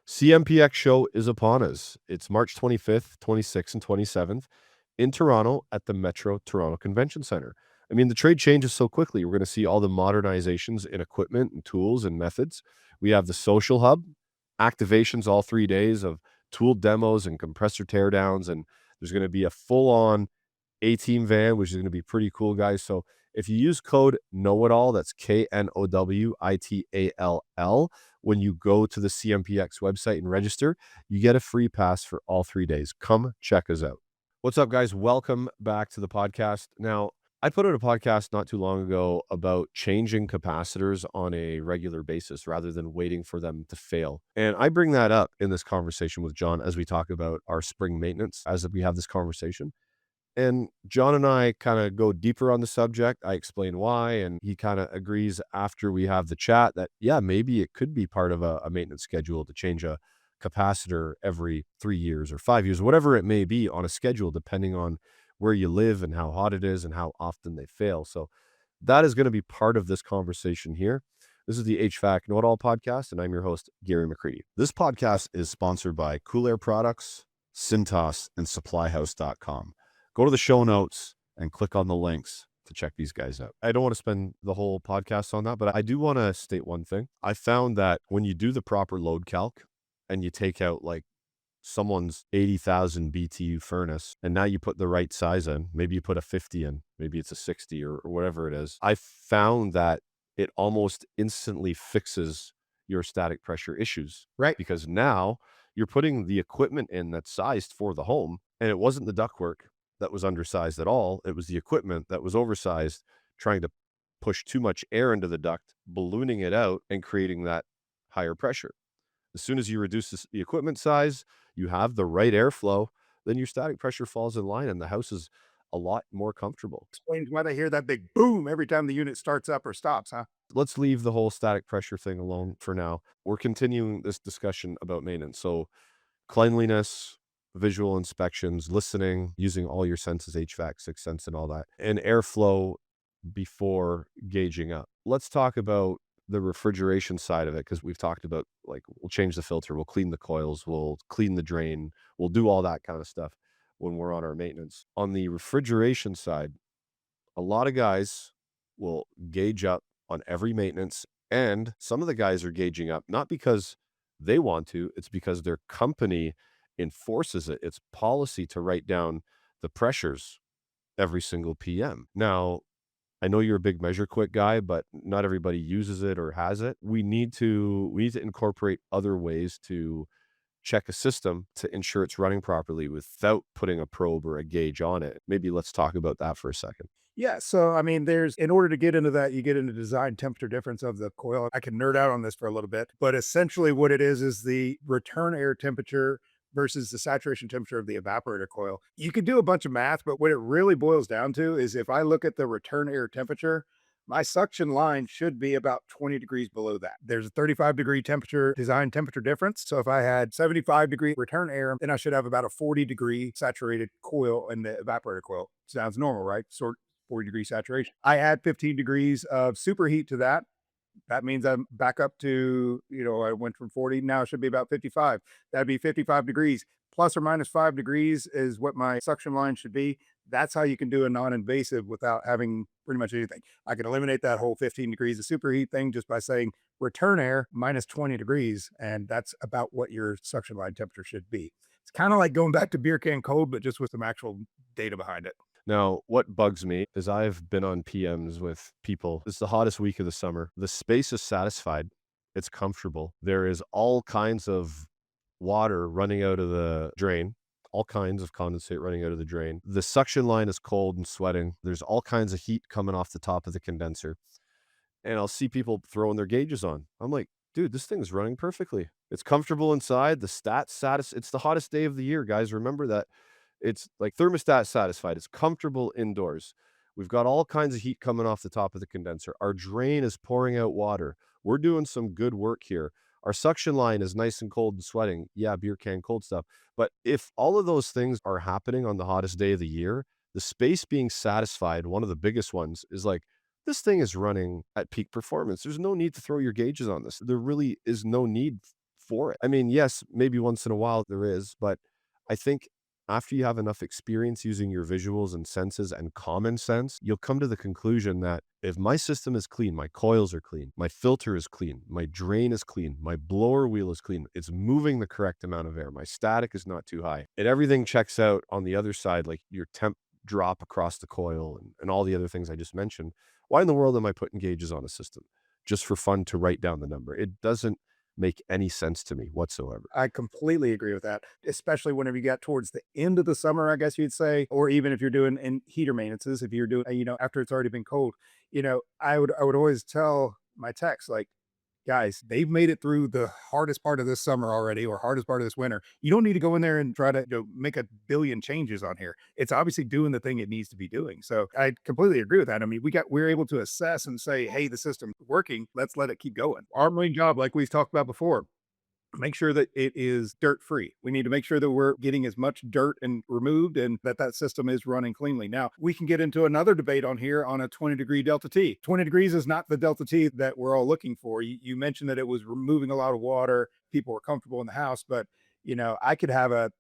CMPX show is upon us. It's March 25th, 26th, and 27th in Toronto at the Metro Toronto Convention Center. I mean, the trade changes so quickly. We're going to see all the modernizations in equipment and tools and methods. We have the social hub, activations all 3 days of tool demos and compressor teardowns. And there's going to be a full-on A-Team van, which is going to be pretty cool, guys. So if you use code KNOWITALL, that's KNOWITALL, when you go to the CMPX website and register, you get a free pass for all 3 days. Come check us out. What's up, guys? Welcome back to the podcast. Now, I put out a podcast not too long ago about changing capacitors on a regular basis rather than waiting for them to fail. And I bring that up in this conversation with John as we talk about our spring maintenance, as we have this conversation. And John and I kind of go deeper on the subject. I explain why, and he kind of agrees after we have the chat that, yeah, maybe it could be part of a maintenance schedule to change a capacitor every 3 years or 5 years, whatever it may be on a schedule, depending on where you live and how hot it is and how often they fail. So that is going to be part of this conversation here. This is the HVAC Know-It-All podcast, and I'm your host, Gary McCreadie. This podcast is sponsored by Cool Air Products, Cintas, and SupplyHouse.com. Go to the show notes and click on the links to check these guys out. I don't want to spend the whole podcast on that, but I do want to state one thing. I found that when you do the proper load calc and you take out like someone's 80,000 BTU furnace, and now you put the right size in, maybe you put a 50 in, maybe it's a 60 or whatever it is, I found that it almost instantly fixes your static pressure issues. Right. Because now you're putting the equipment in that's sized for the home, and it wasn't the ductwork that was undersized at all. It was the equipment that was oversized, trying to push too much air into the duct, ballooning it out and creating that higher pressure. As soon as you reduce the equipment size, you have the right airflow, then your static pressure falls in line and the house is a lot more comfortable. Explains why they hear that big boom every time the unit starts up or stops, huh? Let's leave the whole static pressure thing alone for now. We're continuing this discussion about maintenance. So cleanliness, visual inspections, listening, using all your senses, HVAC, sixth sense, and all that, and airflow before gauging up. Let's talk about the refrigeration side of it, because we've talked about, like, we'll change the filter, we'll clean the coils, we'll clean the drain, we'll do all that kind of stuff when we're on our maintenance. On the refrigeration side, a lot of guys will gauge up on every maintenance, and some of the guys are gauging up not because they want to, it's because their company enforces it. It's policy to write down the pressures every single PM. Now, I know you're a big Measure Quick guy, but not everybody uses it or has it. We need to incorporate other ways to check a system to ensure it's running properly without putting a probe or a gauge on it. Maybe let's talk about that for a second. Yeah. So, I mean, in order to get into that, you get into design temperature difference of the coil. I can nerd out on this for a little bit, but essentially what it is the return air temperature versus the saturation temperature of the evaporator coil. You could do a bunch of math, but what it really boils down to is if I look at the return air temperature, my suction line should be about 20 degrees below that. There's a 35-degree design temperature difference. So if I had 75-degree return air, then I should have about a 40-degree saturated coil in the evaporator coil. Sounds normal, right? 40-degree saturation. I add 15 degrees of superheat to that. That means I'm back up to, I went from 40, now it should be about 55. That'd be 55 degrees. Plus or minus 5 degrees is what my suction line should be. That's how you can do a non-invasive without having pretty much anything. I can eliminate that whole 15 degrees of superheat thing just by saying return air minus 20 degrees. And that's about what your suction line temperature should be. It's kind of like going back to beer can cold, but just with some actual data behind it. Now, what bugs me is I've been on PMs with people. It's the hottest week of the summer. The space is satisfied. It's comfortable. There is all kinds of water running out of the drain, all kinds of condensate running out of the drain. The suction line is cold and sweating. There's all kinds of heat coming off the top of the condenser. And I'll see people throwing their gauges on. I'm like, dude, this thing is running perfectly. It's comfortable inside. The stats it's the hottest day of the year, guys. Remember that. It's like thermostat satisfied. It's comfortable indoors. We've got all kinds of heat coming off the top of the condenser. Our drain is pouring out water. We're doing some good work here. Our suction line is nice and cold and sweating. Yeah, beer can cold stuff. But if all of those things are happening on the hottest day of the year, the space being satisfied, one of the biggest ones, is like, this thing is running at peak performance. There's no need to throw your gauges on this. There really is no need for it. I mean, yes, maybe once in a while there is, but I think after you have enough experience using your visuals and senses and common sense, you'll come to the conclusion that if my system is clean, my coils are clean, my filter is clean, my drain is clean, my blower wheel is clean, it's moving the correct amount of air, my static is not too high, and everything checks out on the other side, like your temp drop across the coil and all the other things I just mentioned, why in the world am I putting gauges on a system? Just for fun to write down the number. It doesn't make any sense to me whatsoever. I completely agree with that, especially whenever you get towards the end of the summer, I guess you'd say, or even if you're doing in heater maintenances, if you're doing, after it's already been cold, I would always tell my techs, like, guys, they've made it through the hardest part of this summer already, or hardest part of this winter. You don't need to go in there and try to make a billion changes on here. It's obviously doing the thing it needs to be doing. So I completely agree with that. I mean, we're able to assess and say, hey, the system's working. Let's let it keep going. Our main job, like we've talked about before, make sure that it is dirt free. We need to make sure that we're getting as much dirt and removed and that system is running cleanly. Now, we can get into another debate on here on a 20-degree delta T. 20 degrees is not the delta T that we're all looking for. You mentioned that it was removing a lot of water. People were comfortable in the house, but I could have a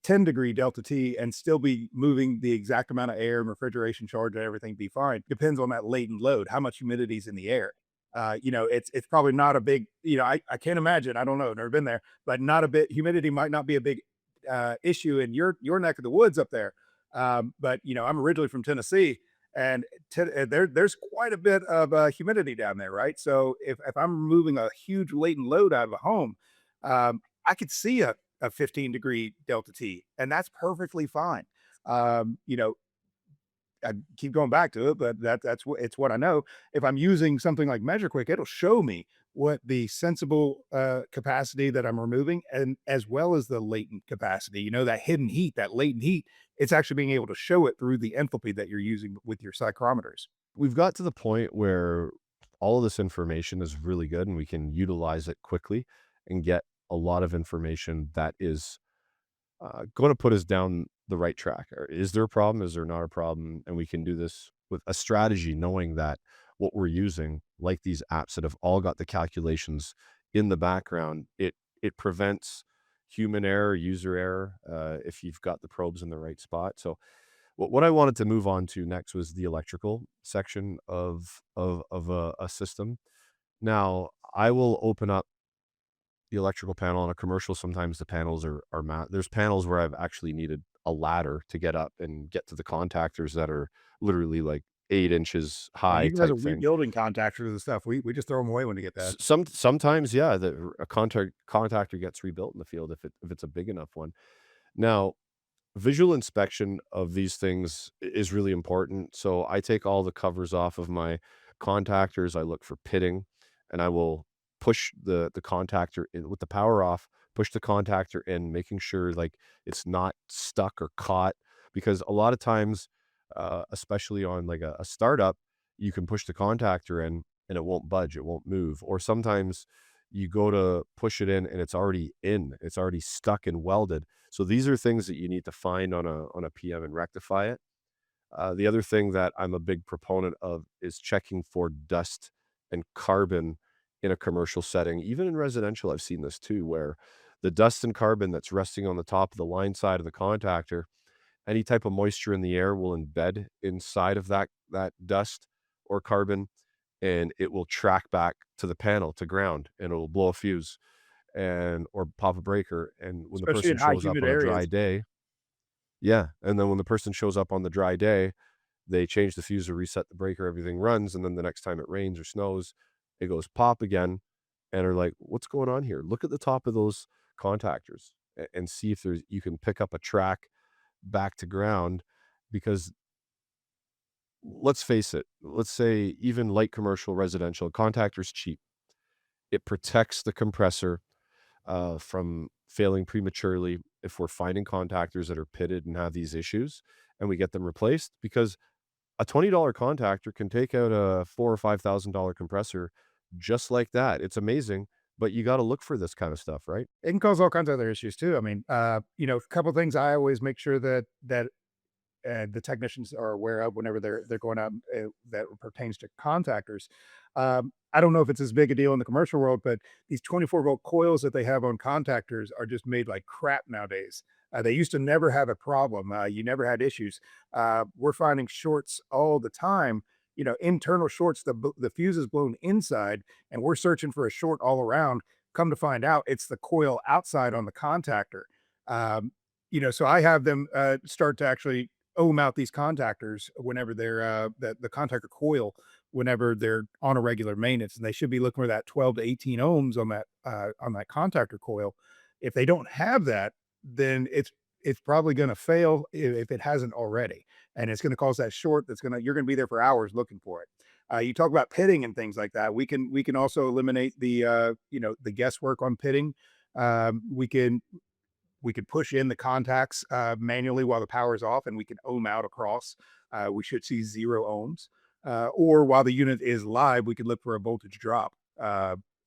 10-degree delta T and still be moving the exact amount of air and refrigeration charge and everything be fine. Depends on that latent load, how much humidity is in the air. It's probably not a big, I can't imagine. I don't know, never been there, but not a bit. Humidity might not be a big issue in your neck of the woods up there. But I'm originally from Tennessee, and there's quite a bit of humidity down there, right? So if I'm removing a huge latent load out of a home, I could see a 15-degree delta T, and that's perfectly fine. Um, you know, I keep going back to it, but that's what it's what I know. If I'm using something like MeasureQuick, it'll show me what the sensible capacity that I'm removing, and as well as the latent capacity. That hidden heat, that latent heat. It's actually being able to show it through the enthalpy that you're using with your psychrometers. We've got to the point where all of this information is really good and we can utilize it quickly and get a lot of information that is going to put us down the right track. Is there a problem? Is there not a problem? And we can do this with a strategy, knowing that what we're using, like these apps that have all got the calculations in the background, it prevents human error, user error, if you've got the probes in the right spot. So, what I wanted to move on to next was the electrical section of a system. Now, I will open up the electrical panel on a commercial. Sometimes the panels are there's panels where I've actually needed a ladder to get up and get to the contactors that are literally like 8 inches And high you guys are type thing. rebuilding contactors and stuff. We just throw them away when we get that. Sometimes, yeah, a contactor gets rebuilt in the field if it's a big enough one. Now, visual inspection of these things is really important. So I take all the covers off of my contactors. I look for pitting, and I will push the contactor in with the power off, push the contactor in, making sure like it's not stuck or caught. Because a lot of times, especially on like a startup, you can push the contactor in and it won't budge, it won't move. Or sometimes you go to push it in and it's already stuck and welded. So these are things that you need to find on a PM and rectify it. The other thing that I'm a big proponent of is checking for dust and carbon in a commercial setting. Even in residential, I've seen this too, where the dust and carbon that's resting on the top of the line side of the contactor, any type of moisture in the air will embed inside of that dust or carbon, and it will track back to the panel, to ground, and it will blow a fuse and or pop a breaker. And when the Especially person in high shows up humid on a dry areas. day, yeah, and then when the person shows up on the dry day, they change the fuse or reset the breaker, everything runs, and then the next time it rains or snows, it goes pop again, and are like, "What's going on here?" Look at the top of those contactors and see if there's you can pick up a track back to ground, because let's face it, let's say even light commercial, residential, contactor's cheap. It protects the compressor from failing prematurely if we're finding contactors that are pitted and have these issues, and we get them replaced, because a $20 contactor can take out a 4 or $5,000 compressor just like that. It's amazing, but you got to look for this kind of stuff, right? It can cause all kinds of other issues too. I mean, a couple things I always make sure that the technicians are aware of whenever they're going out, that pertains to contactors. I don't know if it's as big a deal in the commercial world, but these 24-volt coils that they have on contactors are just made like crap nowadays. They used to never have a problem. You never had issues. We're finding shorts all the time. Internal shorts. The fuse is blown inside, and we're searching for a short all around. Come to find out, it's the coil outside on the contactor. Um, so I have them start to actually ohm out these contactors whenever they're the contactor coil whenever they're on a regular maintenance, and they should be looking for that 12 to 18 ohms on that contactor coil. If they don't have that, then it's probably going to fail if it hasn't already, and it's going to cause that short. You're going to be there for hours looking for it. You talk about pitting and things like that. We can also eliminate the guesswork on pitting. We could push in the contacts manually while the power is off, and we can ohm out across. We should see 0 ohms. Or while the unit is live, we could look for a voltage drop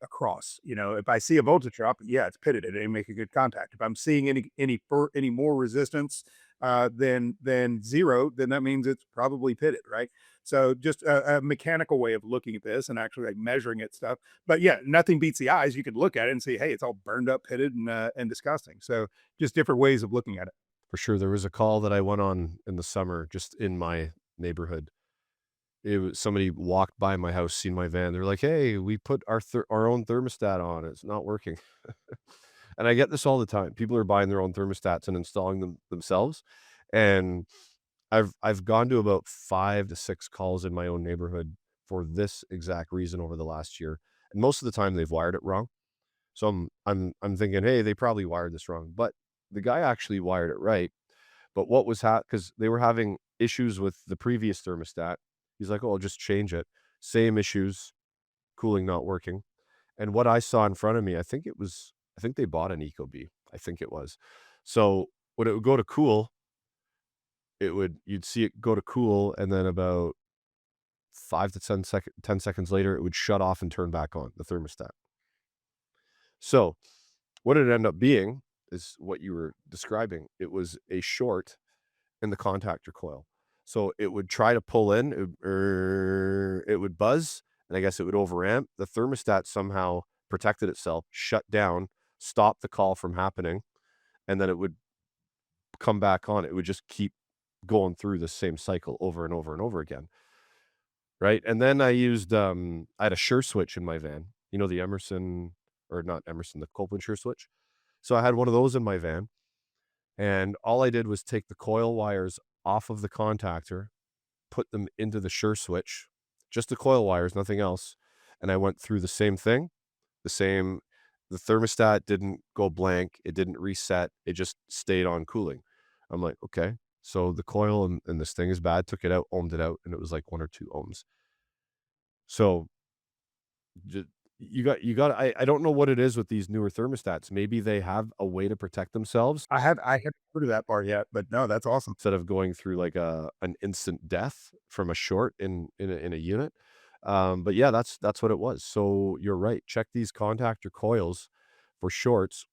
across. If I see a voltage drop, yeah, it's pitted. It didn't make a good contact. If I'm seeing any more resistance than 0, then that means it's probably pitted, right? So just a mechanical way of looking at this and actually like measuring it stuff. But yeah, nothing beats the eyes. You could look at it and see, hey, it's all burned up, pitted, and disgusting. So just different ways of looking at it. For sure. There was a call that I went on in the summer just in my neighborhood. It was somebody walked by my house, seen my van. They're like, "Hey, we put our own thermostat on. It's not working." And I get this all the time. People are buying their own thermostats and installing them themselves. And I've gone to about 5 to 6 calls in my own neighborhood for this exact reason over the last year. And most of the time they've wired it wrong. So I'm thinking, "Hey, they probably wired this wrong." But the guy actually wired it right. But what was because they were having issues with the previous thermostat. He's like, "Oh, I'll just change it." Same issues, cooling not working. And what I saw in front of me, I think they bought an Ecobee. I think it was. So when it would go to cool, you'd see it go to cool, and then about 5 to 10 seconds later, it would shut off and turn back on the thermostat. So what it ended up being is what you were describing. It was a short in the contactor coil. So it would try to pull in, it would buzz, and I guess it would overamp. The thermostat somehow protected itself, shut down, stopped the call from happening, and then it would come back on. It would just keep going through the same cycle over and over and over again. Right. And then I had a Sure switch in my van, the Emerson, or not Emerson, the Copeland Sure switch. So I had one of those in my van. And all I did was take the coil wires off of the contactor, put them into the Sure switch, just the coil wires, nothing else. And I went through the same thing, the same. The thermostat didn't go blank. It didn't reset. It just stayed on cooling. I'm like, okay. So the coil and this thing is bad. Took it out, ohmed it out, and it was like 1 or 2 ohms. So Ju you got I don't know what it is with these newer thermostats. Maybe they have a way to protect themselves I haven't heard of that part yet, but no, that's awesome. instead of going through like an instant death from a short in a unit. But yeah, that's what it was. So you're right. Check these contactor coils for shorts.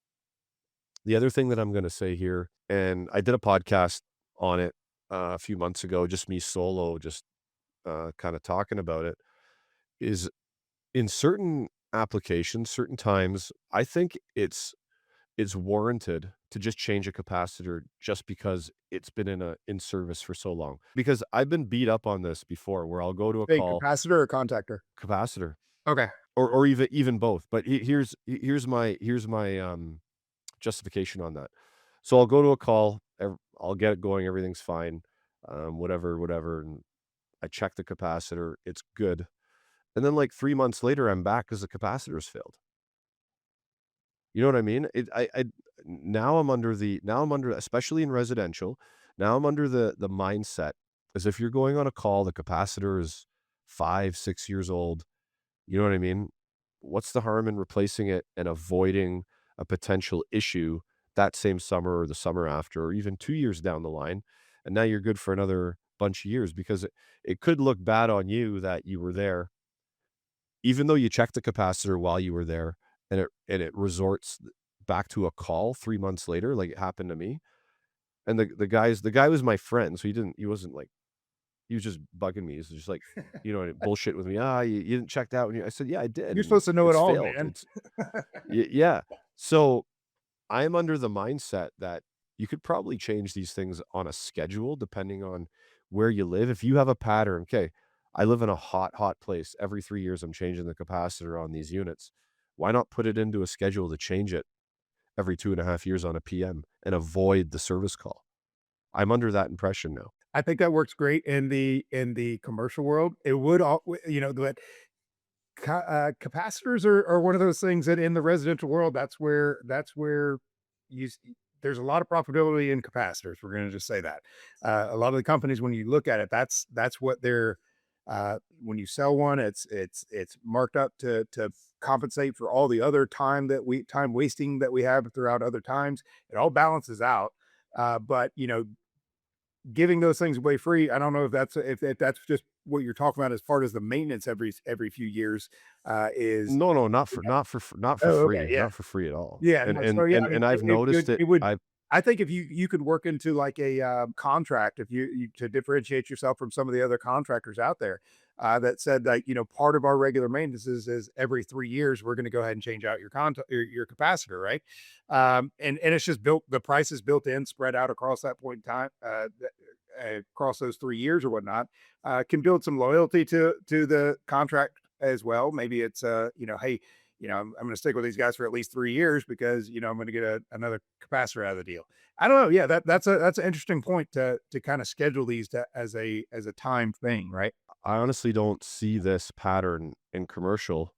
The other thing that I'm gonna say here, and I did a podcast on it a few months ago, just me solo, just kind of talking about it, is in certain applications, certain times, I think it's warranted to just change a capacitor just because it's been in service for so long. Because I've been beat up on this before where I'll go to a Wait, call capacitor or contactor? capacitor Okay. or even both. But here's my justification on that. So I'll go to a call, I'll get it going, everything's fine, whatever, and I check the capacitor, it's good. And then like 3 months later, I'm back because the capacitor's failed. You know what I mean? Now I'm under, especially in residential, now I'm under the mindset as if you're going on a call, the capacitor is 5, 6 years old. You know what I mean? What's the harm in replacing it and avoiding a potential issue that same summer or the summer after, or even 2 years down the line? And now you're good for another bunch of years because it could look bad on you that you were there even though you checked the capacitor while you were there and it resorts back to a call 3 months later, like it happened to me, And the guy was my friend, so he wasn't like he was just bugging me. He was just like, bullshit with me. "Ah, you didn't check that one." I said, "Yeah, I did, You're and supposed to know it it's all, failed." man. Yeah. So, I'm under the mindset that you could probably change these things on a schedule depending on where you live. If you have a pattern, okay, I live in a hot, hot place. Every 3 years, I'm changing the capacitor on these units. Why not put it into a schedule to change it every 2.5 years on a PM and avoid the service call? I'm under that impression now. I think that works great in the commercial world. It would all, but capacitors are one of those things that in the residential world, that's where you s- there's a lot of profitability in capacitors. We're going to just say that a lot of the companies, when you look at it, that's what they're when you sell one, it's marked up to compensate for all the other time wasting that we have throughout other times. It all balances out. But giving those things away free, I don't know if that's just what you're talking about as far as the maintenance every few years, is No, no, yeah. not for Oh, okay, free, yeah. not for free at all. Yeah, And no, and so, yeah, I and mean, and I've noticed it. it would I've I think if you could work into like a, contract, if you to differentiate yourself from some of the other contractors out there, that said, like, part of our regular maintenance is every 3 years, we're gonna go ahead and change out your capacitor, right? And it's just built the price is built in, spread out across that point in time, across those 3 years or whatnot, can build some loyalty to the contract as well. Maybe it's, hey, I'm going to stick with these guys for at least 3 years because, I'm going to get another capacitor out of the deal. I don't know. Yeah, that's an interesting point to kind of schedule these as a time thing, right? I honestly don't see this pattern in commercial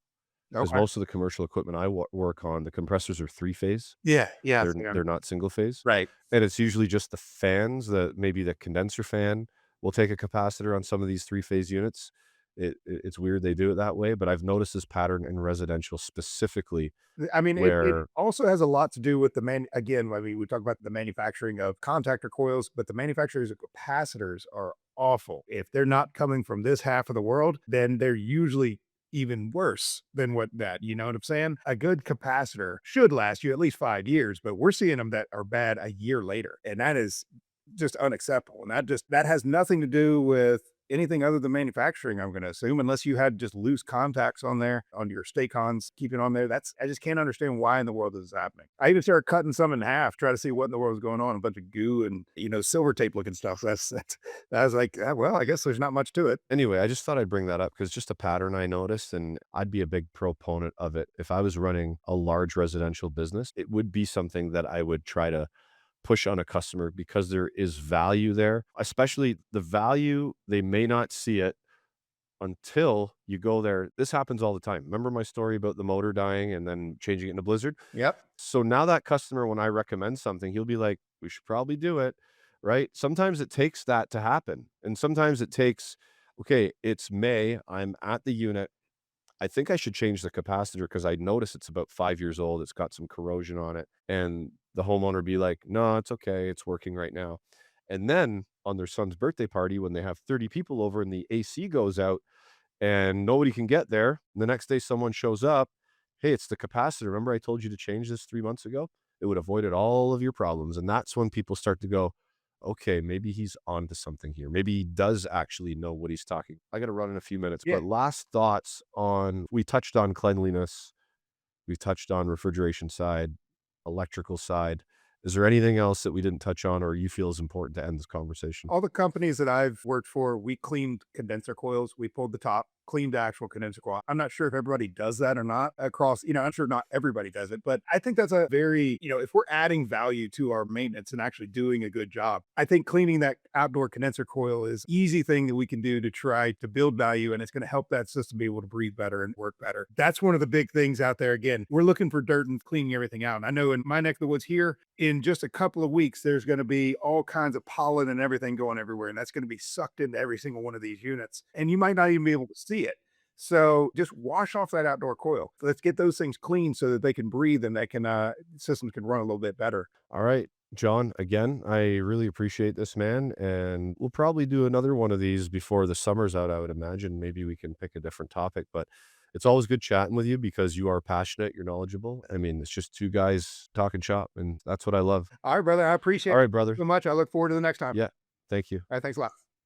because Okay. most of the commercial equipment I work on, the compressors are three-phase. Yeah. Yeah. They're not single phase, Right. and it's usually just the fans, maybe the condenser fan will take a capacitor on some of these three-phase units. It's weird they do it that way, but I've noticed this pattern in residential specifically I mean, it where also has a lot to do with again, I mean, we talk about the manufacturing of contactor coils, but the manufacturers of capacitors are awful. If they're not coming from this half of the world, then they're usually even worse than you know what I'm saying? A good capacitor should last you at least 5 years, but we're seeing them that are bad a year later, and that is just unacceptable. And that has nothing to do with anything other than manufacturing, I'm going to assume, unless you had just loose contacts on there on your Staycons, keeping on there. I just can't understand why in the world this is happening. I even started cutting some in half, try to see what in the world was going on. A bunch of goo and silver tape looking stuff. I was like, well, I guess there's not much to it. anyway, I just thought I'd bring that up because just a pattern I noticed, and I'd be a big proponent of it. If I was running a large residential business, it would be something that I would try to push on a customer because there is value there, especially the value, they may not see it until you go there. This happens all the time. Remember my story about the motor dying and then changing it into Blizzard? Yep. So now that customer, when I recommend something, he'll be like, "We should probably do it," right? Sometimes it takes that to happen, and sometimes it takes, "Okay, it's May, I'm at the unit. I think I should change the capacitor because I notice it's about 5 years old, it's got some corrosion on it," and the homeowner be like, "No, it's okay, it's working right now." And then on their son's birthday party, when they have 30 people over and the AC goes out and nobody can get there, the next day someone shows up, "Hey, it's the capacitor. Remember I told you to change this 3 months ago?" It would avoided all of your problems, and that's when people start to go, "Okay, maybe he's onto something here. Maybe he does actually know what he's talking." I gotta run in a few minutes, Yeah. but last thoughts on we touched on cleanliness, we touched on refrigeration side, electrical side. Is there anything else that we didn't touch on or you feel is important to end this conversation? All the companies that I've worked for, we cleaned condenser coils. We pulled the top, cleaned the actual condenser coil. I'm not sure if everybody does that or not across, I'm sure not everybody does it, but I think that's a very, if we're adding value to our maintenance and actually doing a good job, I think cleaning that outdoor condenser coil is easy thing that we can do to try to build value. And it's going to help that system be able to breathe better and work better. That's one of the big things out there. Again, we're looking for dirt and cleaning everything out. And I know in my neck of the woods here, in just a couple of weeks, there's going to be all kinds of pollen and everything going everywhere. And that's going to be sucked into every single one of these units. And you might not even be able to see it. So just wash off that outdoor coil. Let's get those things clean so that they can breathe and they can, systems can run a little bit better. All right, John, again, I really appreciate this, man, and we'll probably do another one of these before the summer's out, I would imagine. Maybe we can pick a different topic, but it's always good chatting with you because you are passionate, you're knowledgeable. I mean, it's just two guys talking shop, and that's what I love. All right, brother. I appreciate All it right, brother. so much. I look forward to the next time. Yeah. Thank you. All right. Thanks a lot.